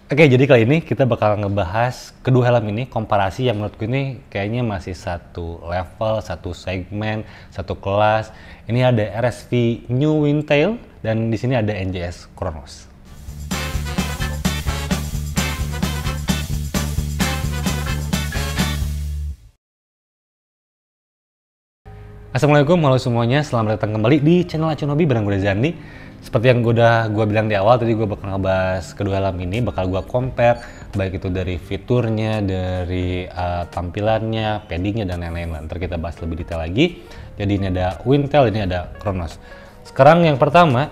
Oke, jadi kali ini kita bakal ngebahas kedua helm ini, komparasi yang menurutku ini kayaknya masih satu level, satu segmen, satu kelas. Ini ada RSV New Wingtail dan di sini ada NJS Chronos. Assalamualaikum, halo semuanya, selamat datang kembali di channel Acuan Hobi bareng gue Zandi. Seperti yang gue bilang di awal, tadi gue bakal ngebahas kedua helm ini, bakal gue compare baik itu dari fiturnya, dari tampilannya, paddingnya, dan lain-lain. Ntar kita bahas lebih detail lagi. Jadi ini ada Wingtail, ini ada Chronos. Sekarang yang pertama,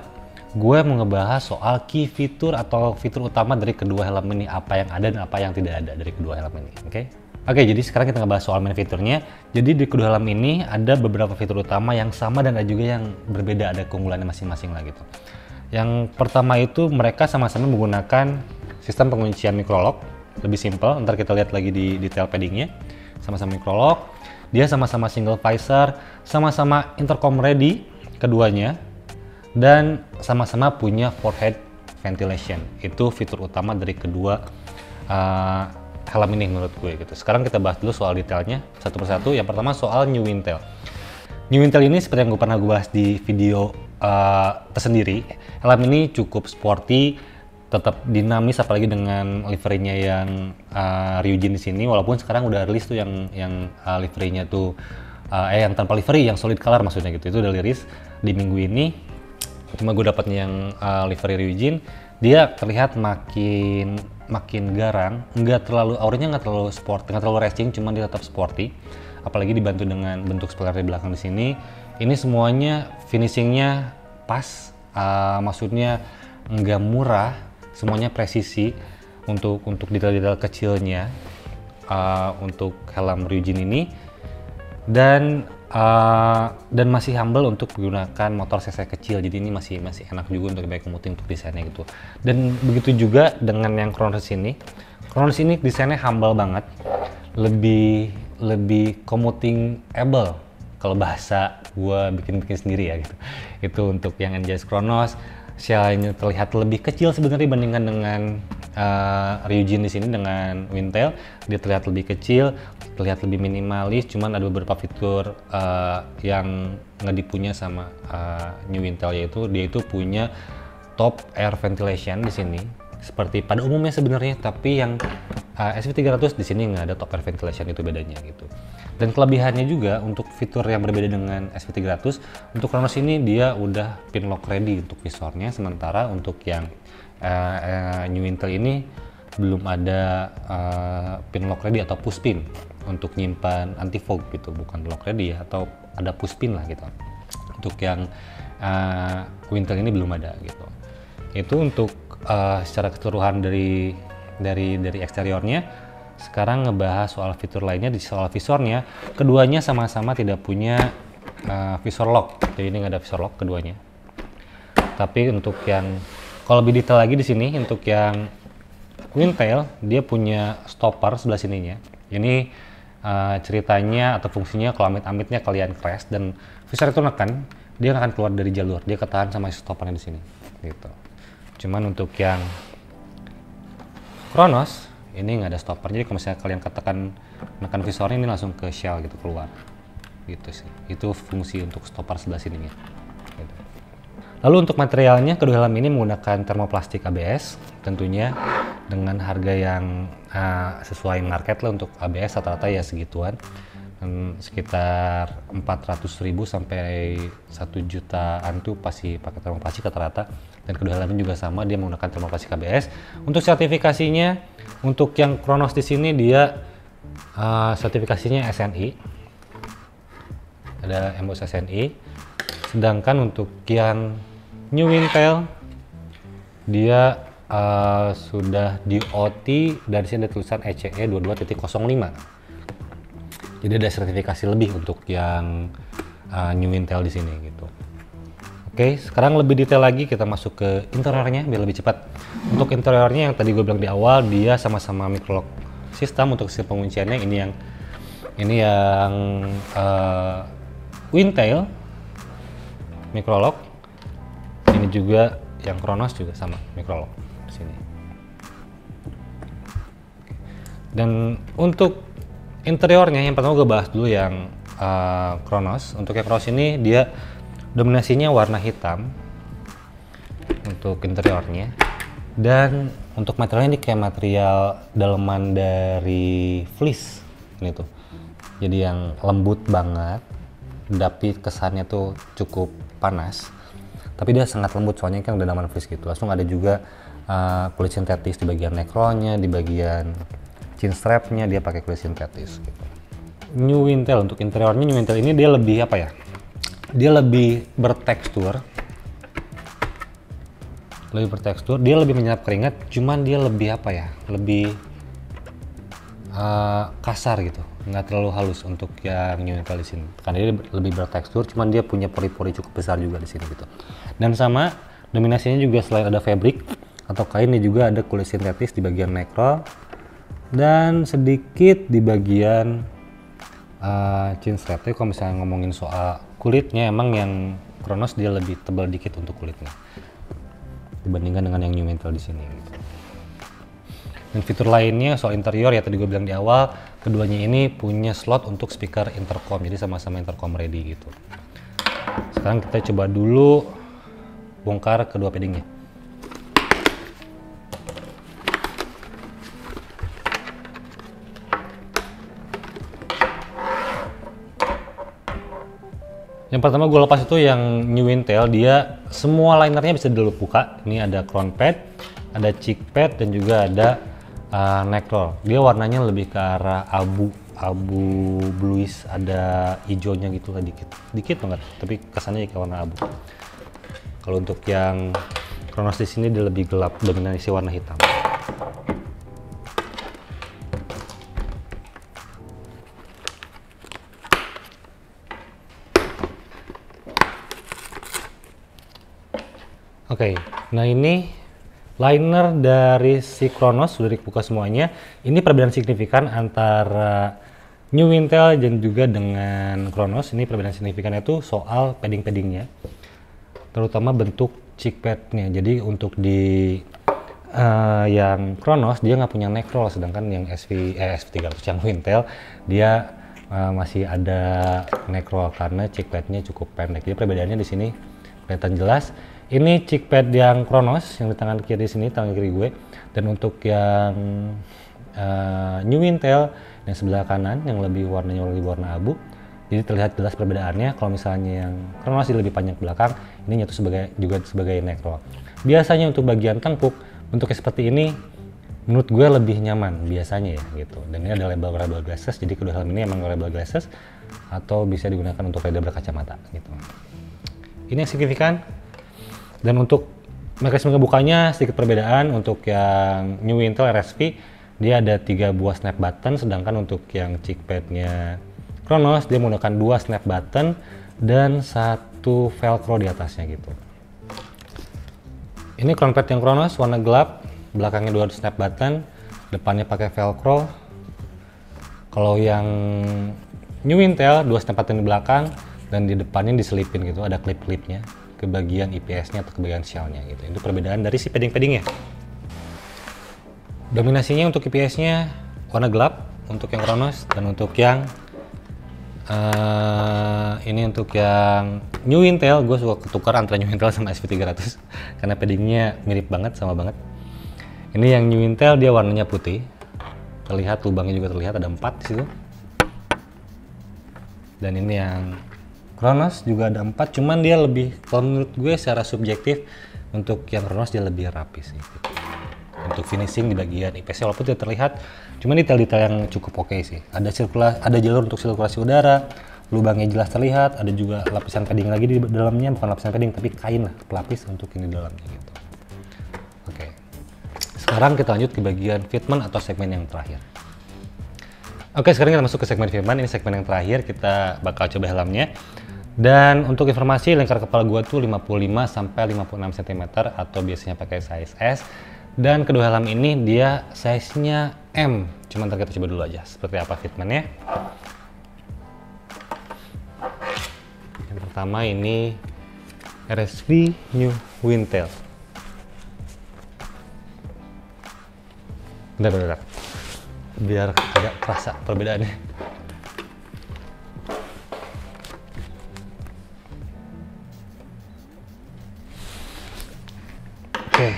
gue mau ngebahas soal key fitur atau fitur utama dari kedua helm ini, apa yang ada dan apa yang tidak ada dari kedua helm ini, oke? Oke, jadi sekarang kita ngebahas soal main fiturnya. Jadi di kedua helm ini ada beberapa fitur utama yang sama dan ada juga yang berbeda, ada keunggulannya masing-masing lah gitu. Yang pertama itu mereka sama-sama menggunakan sistem penguncian microlock, lebih simple. Ntar kita lihat lagi di detail paddingnya. Sama-sama microlock, dia sama-sama single visor, sama-sama intercom ready keduanya, dan sama-sama punya forehead ventilation. Itu fitur utama dari kedua helm ini menurut gue gitu. Sekarang kita bahas dulu soal detailnya satu persatu. Yang pertama soal New Wingtail. New Wingtail ini seperti yang gue pernah gue bahas di video tersendiri. Helm ini cukup sporty, tetap dinamis apalagi dengan liverynya yang Ryujin di sini. Walaupun sekarang udah rilis tuh yang liverynya tuh yang tanpa livery, yang solid color maksudnya gitu. Itu udah rilis di minggu ini. Cuma gue dapatnya yang livery Ryujin. Dia terlihat makin garang, auranya nggak terlalu sport, nggak terlalu racing, cuman dia tetap sporty. Apalagi dibantu dengan bentuk spoiler di belakang di sini. Ini semuanya finishingnya pas, maksudnya nggak murah, semuanya presisi untuk detail-detail kecilnya untuk helm Ryujin ini. Dan masih humble untuk menggunakan motor cc kecil, jadi ini masih enak juga untuk bike commuting untuk desainnya gitu. Dan begitu juga dengan yang Chronos ini. Chronos ini desainnya humble banget, lebih commuting-able kalau bahasa gua bikin sendiri ya gitu. Itu untuk yang NJS Chronos, shell-nya terlihat lebih kecil sebenarnya dibandingkan dengan Ryujin di sini dengan Wingtail. Dia terlihat lebih kecil, terlihat lebih minimalis, cuman ada beberapa fitur yang nggak dipunya sama New Wingtail, yaitu dia itu punya top air ventilation di sini seperti pada umumnya sebenarnya, tapi yang SV300 di sini nggak ada top air ventilation, itu bedanya gitu. Dan kelebihannya juga untuk fitur yang berbeda dengan SV300, untuk Chronos ini dia udah pin lock ready untuk visornya, sementara untuk yang New Wingtail ini belum ada pin lock ready atau push pin untuk nyimpan anti fog gitu, bukan lock ready ya, atau ada push pin lah gitu. Untuk yang Wingtail ini belum ada gitu. Itu untuk secara keseluruhan dari eksteriornya. Sekarang ngebahas soal fitur lainnya. Di soal visornya, keduanya sama-sama tidak punya visor lock, jadi ini nggak ada visor lock keduanya. Tapi untuk yang kalau lebih detail lagi di sini, untuk yang Wingtail dia punya stopper sebelah sininya. Ini ceritanya atau fungsinya kalau amit-amitnya kalian crash dan visor itu nekan, dia akan keluar dari jalur, dia ketahan sama stoppernya di sini gitu. Cuman untuk yang Chronos ini nggak ada stopper, jadi kalau misalnya kalian nekan visornya, ini langsung ke shell gitu, keluar gitu sih. Itu fungsi untuk stopper sebelah sininya gitu. Lalu untuk materialnya, kedua helm ini menggunakan termoplastik ABS, tentunya dengan harga yang sesuai market lah. Untuk ABS rata-rata ya segituan, sekitar 400.000 sampai 1 jutaan tuh pasti pakai termoplastik rata-rata. Dan kedua helm ini juga sama, dia menggunakan termoplastik ABS. Untuk sertifikasinya, untuk yang Chronos di sini dia sertifikasinya SNI, ada embos SNI. Sedangkan untuk yang New Wingtail dia sudah di OT, dari sini ada tulisan ECE 22.05. Jadi ada sertifikasi lebih untuk yang New Wingtail di sini gitu. Oke, sekarang lebih detail lagi kita masuk ke interiornya biar lebih cepat. Untuk interiornya yang tadi gue bilang di awal, dia sama-sama microlock sistem. Untuk sistem pengunciannya ini yang Wingtail microlock, ini juga yang Chronos juga sama microlock di sini. Dan untuk interiornya, yang pertama gue bahas dulu yang Kronos. Untuk yang Kronos ini dia dominasinya warna hitam untuk interiornya, dan untuk materialnya ini kayak material daleman dari fleece ini tuh, jadi yang lembut banget tapi kesannya tuh cukup panas, tapi dia sangat lembut soalnya kan dalaman fleece gitu. Langsung ada juga kulit sintetis di bagian neckrollnya, di bagian chin strapnya dia pakai kulit sintetis gitu. New Wintel untuk interiornya, New Wintel ini dia lebih apa ya, dia lebih bertekstur, dia lebih menyerap keringat, cuman dia lebih apa ya, lebih kasar gitu, nggak terlalu halus untuk yang New Wintel di sini. Karena dia lebih bertekstur, cuman dia punya pori-pori cukup besar juga di sini gitu. Dan sama dominasinya juga selain ada fabric atau kain, ini juga ada kulit sintetis di bagian neckroll dan sedikit di bagian chin strap. Tapi kalau misalnya ngomongin soal kulitnya, emang yang Kronos dia lebih tebal dikit untuk kulitnya dibandingkan dengan yang New Wintel di sini gitu. Dan fitur lainnya soal interior ya, tadi gue bilang di awal, keduanya ini punya slot untuk speaker intercom, jadi sama-sama intercom ready gitu. Sekarang kita coba dulu bongkar kedua paddingnya. Yang pertama gue lepas itu yang New Wintel, dia semua linernya bisa dulu buka. Ini ada crown pad, ada cheek pad, dan juga ada neck roll. Dia warnanya lebih ke arah abu bluish, ada hijaunya gitu lah, dikit banget, tapi kesannya kayak warna abu. Kalau untuk yang Kronos di sini dia lebih gelap, dominasi warna hitam. Oke, nah ini liner dari si Kronos sudah dibuka semuanya. Ini perbedaan signifikan antara New Wintel dan juga dengan Kronos. Ini perbedaan signifikannya itu soal padding-paddingnya, terutama bentuk cheek padnya. Jadi untuk di yang Kronos dia nggak punya neck roll, sedangkan yang SV300 yang Wintel dia masih ada neck roll karena cheek padnya cukup pendek. Jadi perbedaannya di sini kelihatan jelas. Ini cheek pad yang Kronos yang di tangan kiri sini, tangan kiri gue, dan untuk yang New Wintel yang sebelah kanan yang lebih warnanya lebih warna abu, jadi terlihat jelas perbedaannya. Kalau misalnya yang Kronos lebih panjang ke belakang, ini nyatu juga sebagai neck roll. Biasanya untuk bagian tengkuk bentuknya seperti ini menurut gue lebih nyaman biasanya ya gitu. Dan ini ada label wearable glasses, jadi kedua helm ini emang wearable glasses atau bisa digunakan untuk rider berkacamata gitu. Ini yang signifikan. Dan untuk mekanisme ngebukanya sedikit perbedaan. Untuk yang New Wintel RSV dia ada 3 buah snap button, sedangkan untuk yang cheek padnya Kronos dia menggunakan 2 snap button dan 1 velcro di atasnya gitu. Ini crown pad yang Kronos warna gelap, belakangnya 2 snap button, depannya pakai velcro. Kalau yang New Wintel 2 snap button di belakang dan di depannya diselipin gitu, ada klip-klipnya ke bagian IPS-nya atau ke bagian shell-nya gitu. Itu perbedaan dari si padding-paddingnya. Dominasinya untuk IPS-nya warna gelap untuk yang Kronos, dan untuk yang ini untuk yang New Wintel gue suka ketukar antara New Wintel sama SV300 karena paddingnya mirip banget, sama banget. Ini yang New Wintel dia warnanya putih, terlihat lubangnya juga terlihat, ada 4 di situ. Dan ini yang Kronos juga ada 4, cuman dia lebih, kalau menurut gue secara subjektif, untuk yang Kronos dia lebih rapi sih gitu. Untuk finishing di bagian IPS walaupun tidak terlihat, cuman detail-detail yang cukup oke sih. Ada jalur untuk sirkulasi udara, lubangnya jelas terlihat, ada juga lapisan padding lagi di dalamnya, bukan lapisan padding tapi kain lah, pelapis untuk ini dalamnya gitu. Oke. Sekarang kita lanjut ke bagian fitment atau segmen yang terakhir. Oke, sekarang kita masuk ke segmen fitment. Ini segmen yang terakhir, kita bakal coba helmnya. Dan untuk informasi, lingkar kepala gua tuh 55 sampai 56 cm atau biasanya pakai size S. Dan kedua helm ini dia size-nya M. Cuman ntar kita coba dulu aja seperti apa fitmentnya. Yang pertama ini RSV New Wintel. Bentar. biar agak kerasa perbedaannya. Oke.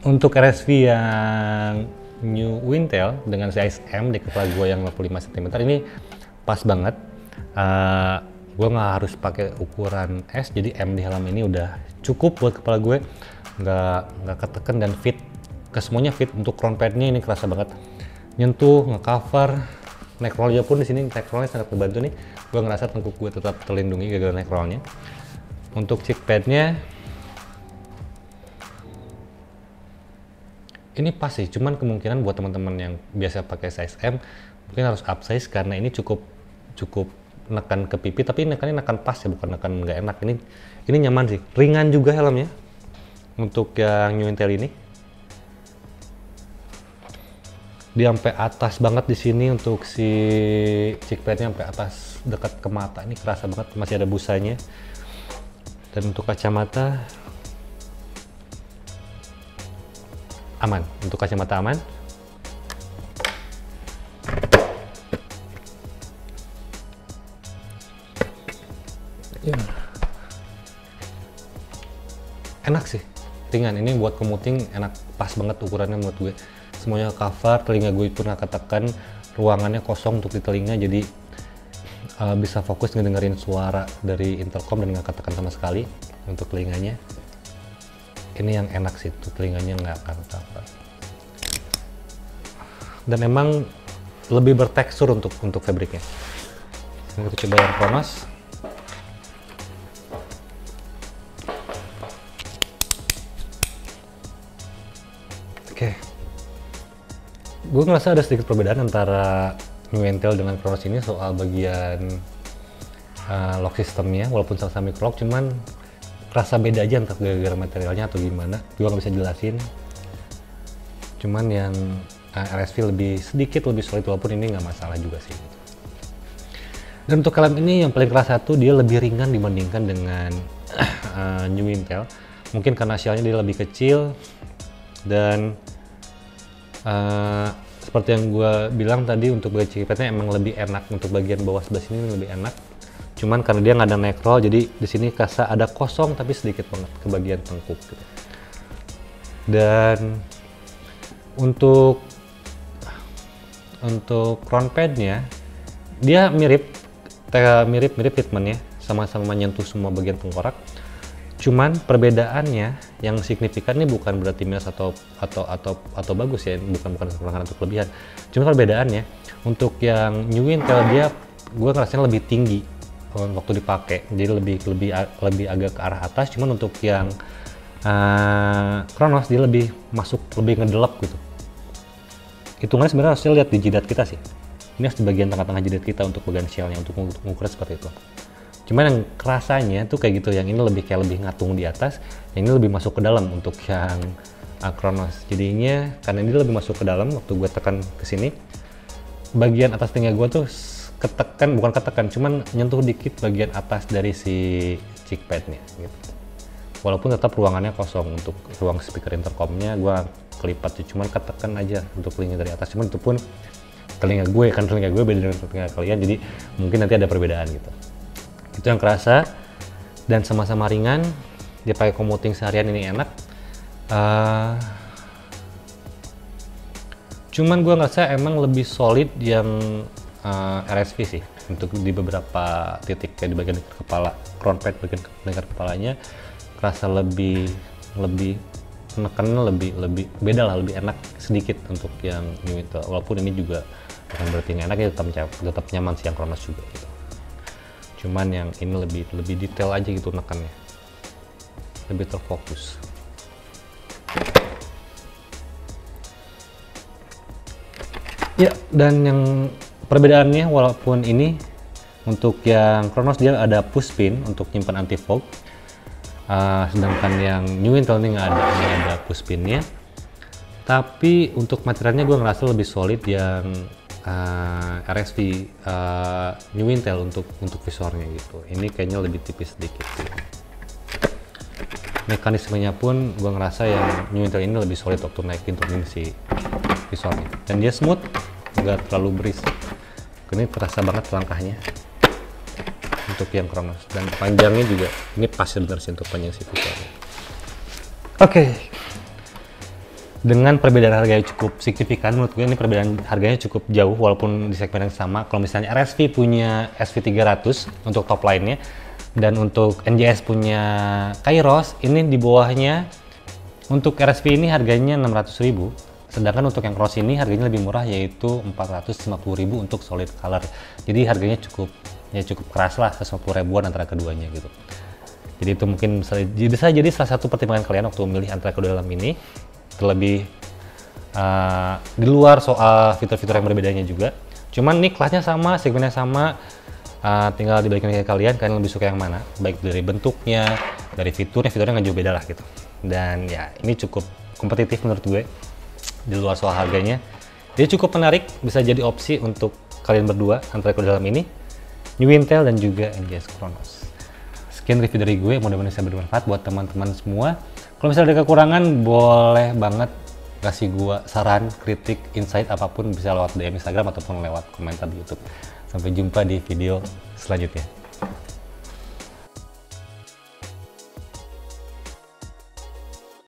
Untuk RSV yang New Wintel dengan size M di kepala gue yang 55 cm ini pas banget. Gue nggak harus pakai ukuran S, jadi M di helm ini udah cukup buat kepala gue. Nggak ketekan dan fit ke semuanya, fit. Untuk crown padnya ini kerasa banget, nyentuh, ngecover, neck rollnya pun di sini neck rollnya sangat membantu nih. Gue ngerasa tengkuk gue tetap terlindungi gara-gara neck rollnya. Untuk cheek padnya ini pas sih, cuman kemungkinan buat teman-teman yang biasa pakai size M mungkin harus upsize karena ini cukup nekan ke pipi, tapi nekannya nekan pas ya, bukan nekan nggak enak. Ini nyaman sih, ringan juga helmnya untuk yang New Intel ini. Dia sampai atas banget di sini untuk si cheek padnya, sampai atas dekat ke mata. Ini kerasa banget, masih ada busanya. Dan untuk kacamata aman, untuk kacamata aman. Enak sih, ringan. Ini buat commuting enak, pas banget ukurannya menurut gue. Semuanya cover, telinga gue itu nggak ketekan, ruangannya kosong untuk di telinga, jadi bisa fokus ngedengerin suara dari intercom dan nggak ketekan sama sekali untuk telinganya. Ini yang enak sih, tuh telinganya nggak akan cover. Dan emang lebih bertekstur untuk fabriknya. Kita coba yang Kronos. Oke. Gue ngerasa ada sedikit perbedaan antara New Intel dengan Kronos ini soal bagian lock sistemnya, walaupun sama-sama micro-lock, cuman rasa beda aja entah gara-gara materialnya atau gimana. Gue nggak bisa jelasin. Cuman yang RSV lebih sedikit lebih solid, walaupun ini nggak masalah juga sih. Dan untuk helm ini yang paling kerasa tuh dia lebih ringan dibandingkan dengan New Intel. Mungkin karena shellnya dia lebih kecil dan seperti yang gue bilang tadi, untuk bagian cheek padnya emang lebih enak, untuk bagian bawah sebelah sini lebih enak. Cuman karena dia nggak ada neck roll, jadi di sini kerasa ada kosong tapi sedikit banget ke bagian tengkuk gitu. Dan untuk crown padnya dia mirip fitmentnya, sama-sama menyentuh semua bagian tengkorak. Cuman perbedaannya yang signifikan ini bukan berarti minus atau bagus ya, bukan kekurangan atau kelebihan. Cuma perbedaannya untuk yang New Intel gue ngerasanya lebih tinggi waktu dipakai, jadi lebih agak ke arah atas. Cuman untuk yang Kronos dia lebih ngedelap gitu. Hitungannya sebenarnya harusnya lihat di jidat kita sih. Ini harus di bagian tengah-tengah jidat kita untuk bagian shellnya, untuk mengukur seperti itu. Cuman yang kerasanya tuh kayak gitu, yang ini lebih ngatung di atas, yang ini lebih masuk ke dalam untuk yang Kronos. Jadinya karena ini lebih masuk ke dalam, waktu gue tekan ke sini, bagian atas telinga gue tuh bukan ketekan, cuman nyentuh dikit bagian atas dari si cheek padnya gitu. Walaupun tetap ruangannya kosong, untuk ruang speaker intercomnya gue kelipat sih, cuman ketekan aja untuk telinga dari atas. Cuman itu pun telinga gue beda dengan telinga kalian, jadi mungkin nanti ada perbedaan gitu. Itu yang kerasa, dan sama-sama ringan. Dia pakai commuting seharian ini enak. Cuman gue ngerasa emang lebih solid yang RSV sih, untuk di beberapa titik kayak di bagian kepala, crown pad bagian lingkar kepalanya kerasa lebih menekannya lebih beda lah, lebih enak sedikit untuk yang New Intel. Walaupun ini juga bukan berarti nggak enak ya, tetap nyaman sih yang Kronos juga gitu. Cuman yang ini lebih detail aja gitu nekannya, lebih terfokus. Ya, dan yang perbedaannya, walaupun ini untuk yang Kronos dia ada push pin untuk nyimpan anti fog, sedangkan yang New Intel ini nggak ada push pinnya. Tapi untuk materialnya gue ngerasa lebih solid yang RSV New Intel untuk visornya gitu. Ini kayaknya lebih tipis sedikit sih. Mekanismenya pun gue ngerasa yang New Intel ini lebih solid waktu naikin turunin si visornya, dan dia smooth, nggak terlalu berisik. Ini terasa banget langkahnya untuk yang Chronos, dan panjangnya juga ini pas bener sih untuk panjang si visornya. Oke. Dengan perbedaan harga yang cukup signifikan, menurut gue ini perbedaan harganya cukup jauh walaupun di segmen yang sama. Kalau misalnya RSV punya SV300 untuk top line-nya, dan untuk NJS punya Kairos, ini di bawahnya. Untuk RSV ini harganya 600.000, sedangkan untuk yang Cross ini harganya lebih murah, yaitu 450.000 untuk solid color. Jadi harganya cukup keras lah, 150 ribuan antara keduanya gitu. Jadi itu mungkin bisa jadi salah satu pertimbangan kalian waktu memilih antara kedua helm ini. Terlebih di luar soal fitur-fitur yang berbedanya juga. Cuman ini kelasnya sama, segmennya sama, tinggal dibalikin ke kalian lebih suka yang mana, baik dari bentuknya, dari fiturnya nggak jauh beda lah gitu. Dan ya ini cukup kompetitif menurut gue di luar soal harganya. Jadi cukup menarik, bisa jadi opsi untuk kalian berdua antara kedua helm ini, New Intel dan juga NJS Chronos. Sekian review dari gue, mudah-mudahan bisa bermanfaat buat teman-teman semua. Kalau misalnya ada kekurangan, boleh banget kasih gua saran, kritik, insight apapun, bisa lewat DM Instagram ataupun lewat komentar di YouTube. Sampai jumpa di video selanjutnya.